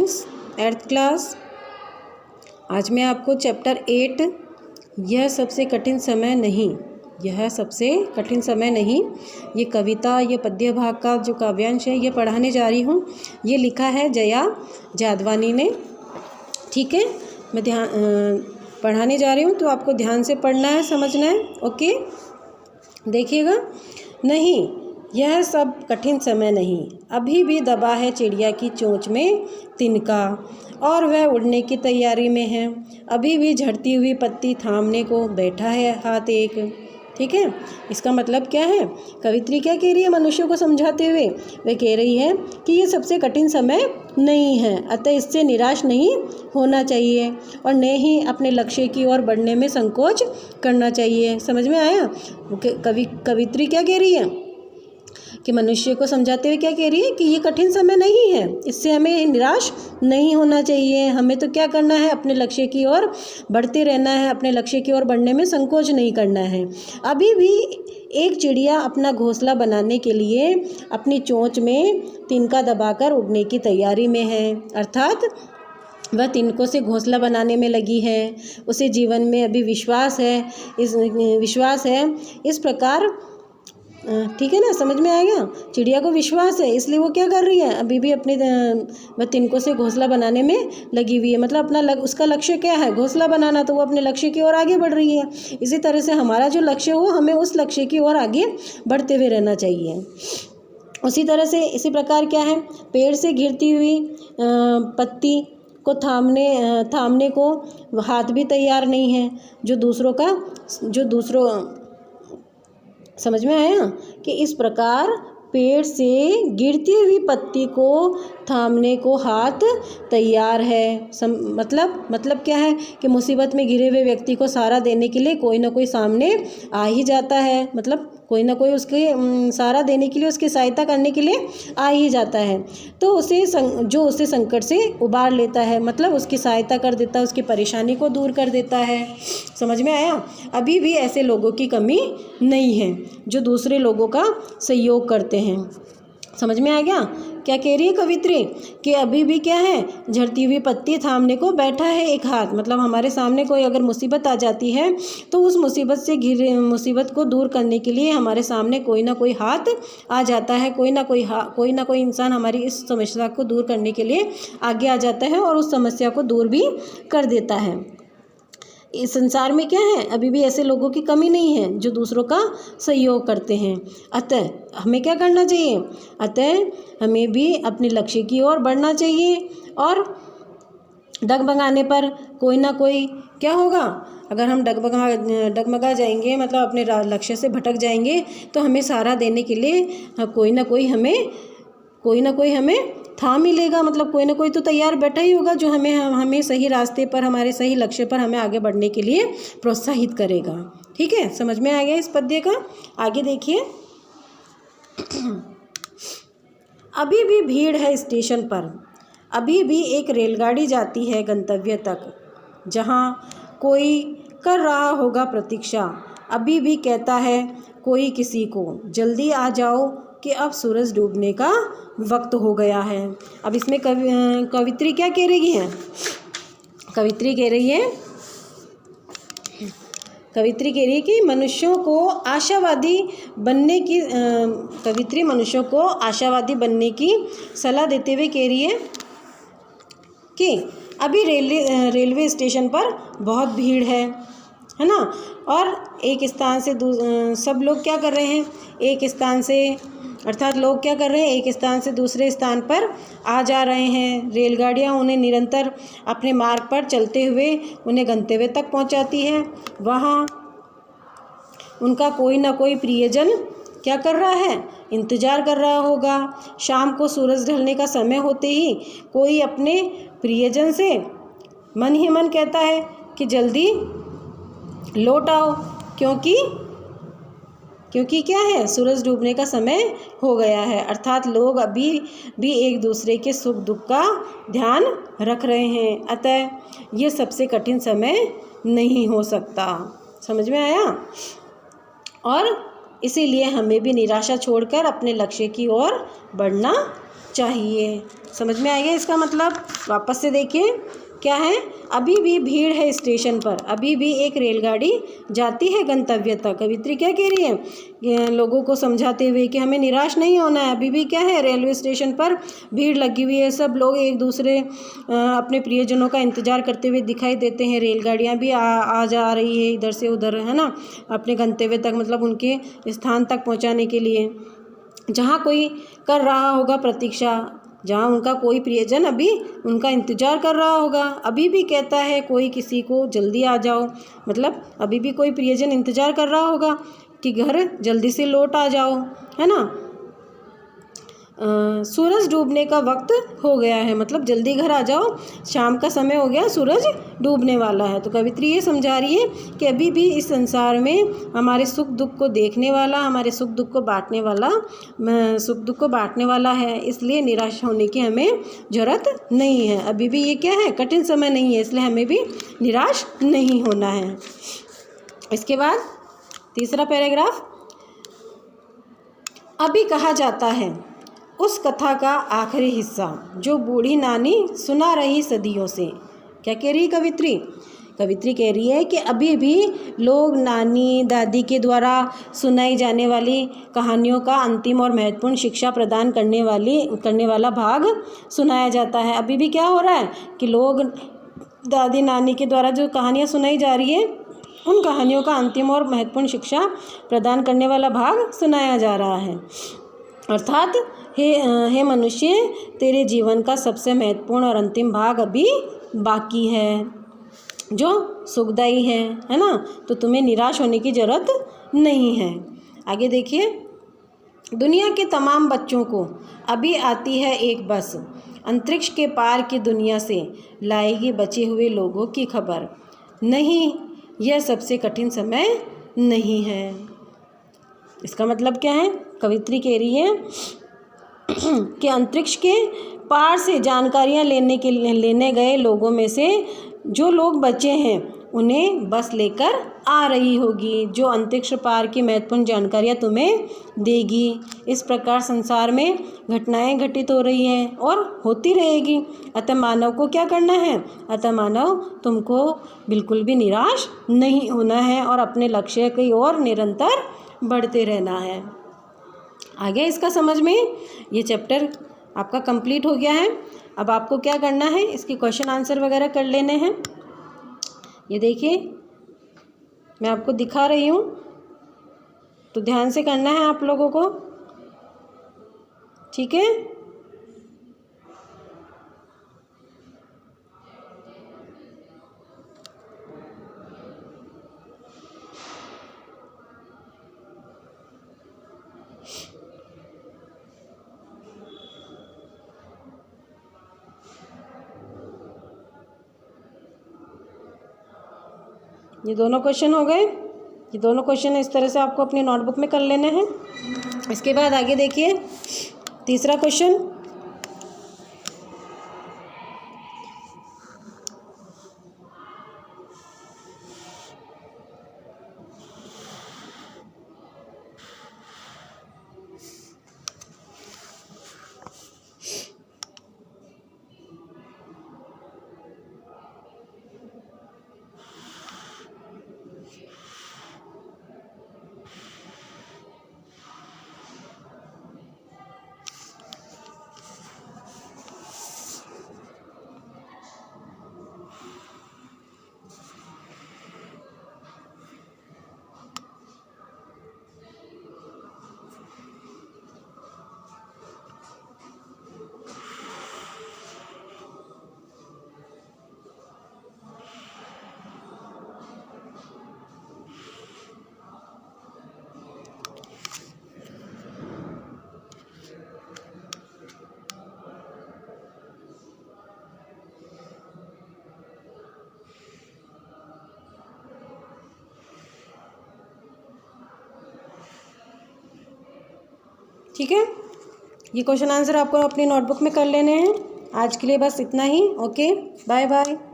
Students, 8th class. आज मैं आपको चैप्टर 8 यह सबसे कठिन समय नहीं, यह सबसे कठिन समय नहीं, ये कविता, ये पद्य भाग का जो काव्यांश है ये पढ़ाने जा रही हूँ। ये लिखा है जया जादवानी ने। ठीक है, मैं पढ़ाने जा रही हूँ तो आपको ध्यान से पढ़ना है, समझना है। ओके, देखिएगा। नहीं, यह सब कठिन समय नहीं, अभी भी दबा है चिड़िया की चोंच में तिनका और वह उड़ने की तैयारी में है। अभी भी झड़ती हुई पत्ती थामने को बैठा है हाथ एक। ठीक है, इसका मतलब क्या है? कवित्री क्या कह रही है मनुष्य को समझाते हुए? वह कह रही है कि ये सबसे कठिन समय नहीं है, अतः इससे निराश नहीं होना चाहिए और न ही अपने लक्ष्य की ओर बढ़ने में संकोच करना चाहिए। समझ में आया? कवित्री क्या कह रही है कि मनुष्य को समझाते हुए क्या कह रही है कि ये कठिन समय नहीं है, इससे हमें निराश नहीं होना चाहिए। हमें तो क्या करना है? अपने लक्ष्य की ओर बढ़ते रहना है, अपने लक्ष्य की ओर बढ़ने में संकोच नहीं करना है। अभी भी एक चिड़िया अपना घोंसला बनाने के लिए अपनी चोंच में तिनका दबाकर उड़ने की तैयारी में है, अर्थात वह तिनकों से घोंसला बनाने में लगी है। उसे जीवन में अभी विश्वास है। इस प्रकार ठीक है ना, समझ में आएगा? चिड़िया को विश्वास है, इसलिए वो क्या कर रही है? अभी भी अपने वह तिनकों से घोंसला बनाने में लगी हुई है। मतलब उसका लक्ष्य क्या है? घोंसला बनाना, तो वो अपने लक्ष्य की ओर आगे बढ़ रही है। इसी तरह से हमारा जो लक्ष्य हो, हमें उस लक्ष्य की ओर आगे बढ़ते हुए रहना चाहिए। उसी तरह से इसी प्रकार क्या है, पेड़ से गिरती हुई पत्ती को थामने को हाथ भी तैयार नहीं है। समझ में आया कि इस प्रकार पेड़ से गिरती हुई पत्ती को थामने को हाथ तैयार है। मतलब क्या है कि मुसीबत में घिरे हुए व्यक्ति को सहारा देने के लिए कोई ना कोई सामने आ ही जाता है। मतलब कोई ना कोई उसके सहारा देने के लिए, उसकी सहायता करने के लिए आ ही जाता है। तो उसे संकट से उबार लेता है, मतलब उसकी सहायता कर देता है, उसकी परेशानी को दूर कर देता है। समझ में आया? अभी भी ऐसे लोगों की कमी नहीं है जो दूसरे लोगों का सहयोग करते हैं। समझ में आ गया? क्या कह रही है कवित्री कि अभी भी क्या है, झड़ती हुई पत्ती थामने को बैठा है एक हाथ। मतलब हमारे सामने कोई अगर मुसीबत आ जाती है तो उस मुसीबत को दूर करने के लिए हमारे सामने कोई ना कोई हाथ आ जाता है। कोई ना कोई इंसान हमारी इस समस्या को दूर करने के लिए आगे आ जाता है और उस समस्या को दूर भी कर देता है। इस संसार में क्या है, अभी भी ऐसे लोगों की कमी नहीं है जो दूसरों का सहयोग करते हैं। अतः हमें क्या करना चाहिए? अतः हमें भी अपने लक्ष्य की ओर बढ़ना चाहिए और डगमगाने पर कोई ना कोई क्या होगा? अगर हम डगमगा जाएंगे, मतलब अपने लक्ष्य से भटक जाएंगे, तो हमें सहारा देने के लिए कोई ना कोई हमें थाम मिलेगा। मतलब कोई ना कोई तो तैयार बैठा ही होगा जो हमें सही रास्ते पर, हमारे सही लक्ष्य पर हमें आगे बढ़ने के लिए प्रोत्साहित करेगा। ठीक है, समझ में आ गया इस पद्य का? आगे देखिए। अभी भी भीड़ है स्टेशन पर, अभी भी एक रेलगाड़ी जाती है गंतव्य तक, जहाँ कोई कर रहा होगा प्रतीक्षा। अभी भी कहता है कोई किसी को, जल्दी आ जाओ कि अब सूरज डूबने का वक्त हो गया है। अब इसमें कवित्री क्या कह रही है? कवित्री कह रही है कि मनुष्यों को आशावादी बनने की सलाह देते हुए कह रही है कि अभी रेलवे स्टेशन पर बहुत भीड़ है ना, और एक स्थान से सब लोग क्या कर रहे हैं, एक स्थान से एक स्थान से दूसरे स्थान पर आ जा रहे हैं। रेलगाड़ियाँ उन्हें निरंतर अपने मार्ग पर चलते हुए उन्हें गंतव्य तक पहुंचाती है। वहाँ उनका कोई ना कोई प्रियजन क्या कर रहा है? इंतजार कर रहा होगा। शाम को सूरज ढलने का समय होते ही कोई अपने प्रियजन से मन ही मन कहता है कि जल्दी लौट आओ, क्योंकि क्या है, सूरज डूबने का समय हो गया है। अर्थात लोग अभी भी एक दूसरे के सुख दुख का ध्यान रख रहे हैं। अतः ये सबसे कठिन समय नहीं हो सकता। समझ में आया? और इसीलिए हमें भी निराशा छोड़कर अपने लक्ष्य की ओर बढ़ना चाहिए। समझ में आएगा इसका मतलब? वापस से देखिए क्या है, अभी भी भीड़ है स्टेशन पर, अभी भी एक रेलगाड़ी जाती है गंतव्य तक। कवित्री क्या कह रही है, ये लोगों को समझाते हुए कि हमें निराश नहीं होना है। अभी भी क्या है, रेलवे स्टेशन पर भीड़ लगी हुई है, सब लोग एक दूसरे अपने प्रियजनों का इंतजार करते हुए दिखाई देते हैं। रेलगाड़ियाँ भी आ जा रही है इधर से उधर, है ना, अपने गंतव्य तक, मतलब उनके स्थान तक पहुँचाने के लिए। जहाँ कोई कर रहा होगा प्रतीक्षा, जहाँ उनका कोई प्रियजन अभी उनका इंतज़ार कर रहा होगा। अभी भी कहता है कोई किसी को, जल्दी आ जाओ, मतलब अभी भी कोई प्रियजन इंतज़ार कर रहा होगा कि घर जल्दी से लौट आ जाओ, है ना। सूरज डूबने का वक्त हो गया है, मतलब जल्दी घर आ जाओ, शाम का समय हो गया, सूरज डूबने वाला है। तो कवित्री ये समझा रही है कि अभी भी इस संसार में हमारे सुख दुख को देखने वाला, हमारे सुख दुख को बांटने वाला है, इसलिए निराश होने की हमें ज़रूरत नहीं है। अभी भी ये क्या है, कठिन समय नहीं है, इसलिए हमें भी निराश नहीं होना है। इसके बाद तीसरा पैराग्राफ, अभी कहा जाता है उस कथा का आखिरी हिस्सा जो बूढ़ी नानी सुना रही सदियों से। क्या कह रही कवित्री? कवित्री कह रही है कि अभी भी लोग नानी दादी के द्वारा सुनाई जाने वाली कहानियों का अंतिम और महत्वपूर्ण शिक्षा प्रदान करने वाला भाग सुनाया जाता है। अभी भी क्या हो रहा है कि लोग दादी नानी के द्वारा जो कहानियाँ सुनाई जा रही है, उन कहानियों का अंतिम और महत्वपूर्ण शिक्षा प्रदान करने वाला भाग सुनाया जा रहा है। अर्थात हे मनुष्य, तेरे जीवन का सबसे महत्वपूर्ण और अंतिम भाग अभी बाकी है, जो सुखदायी है ना। तो तुम्हें निराश होने की ज़रूरत नहीं है। आगे देखिए, दुनिया के तमाम बच्चों को अभी आती है एक बस, अंतरिक्ष के पार की दुनिया से लाएगी बचे हुए लोगों की खबर। नहीं, यह सबसे कठिन समय नहीं है। इसका मतलब क्या है? कवित्री कह रही है कि अंतरिक्ष के पार से जानकारियाँ लेने गए लोगों में से जो लोग बचे हैं, उन्हें बस लेकर आ रही होगी, जो अंतरिक्ष पार की महत्वपूर्ण जानकारियाँ तुम्हें देगी। इस प्रकार संसार में घटनाएं घटित हो रही हैं और होती रहेगी। अतः मानव को क्या करना है? अतः मानव तुमको बिल्कुल भी निराश नहीं होना है और अपने लक्ष्य की ओर निरंतर बढ़ते रहना है। आगे इसका समझ में? ये चैप्टर आपका कंप्लीट हो गया है। अब आपको क्या करना है, इसके क्वेश्चन आंसर वगैरह कर लेने हैं। ये देखिए मैं आपको दिखा रही हूँ, तो ध्यान से करना है आप लोगों को, ठीक है। ये दोनों क्वेश्चन हो गए। ये दोनों क्वेश्चन इस तरह से आपको अपनी नोटबुक में कर लेने हैं। इसके बाद आगे देखिए तीसरा क्वेश्चन, ठीक है। ये क्वेश्चन आंसर आपको अपनी नोटबुक में कर लेने हैं। आज के लिए बस इतना ही। Okay, bye bye.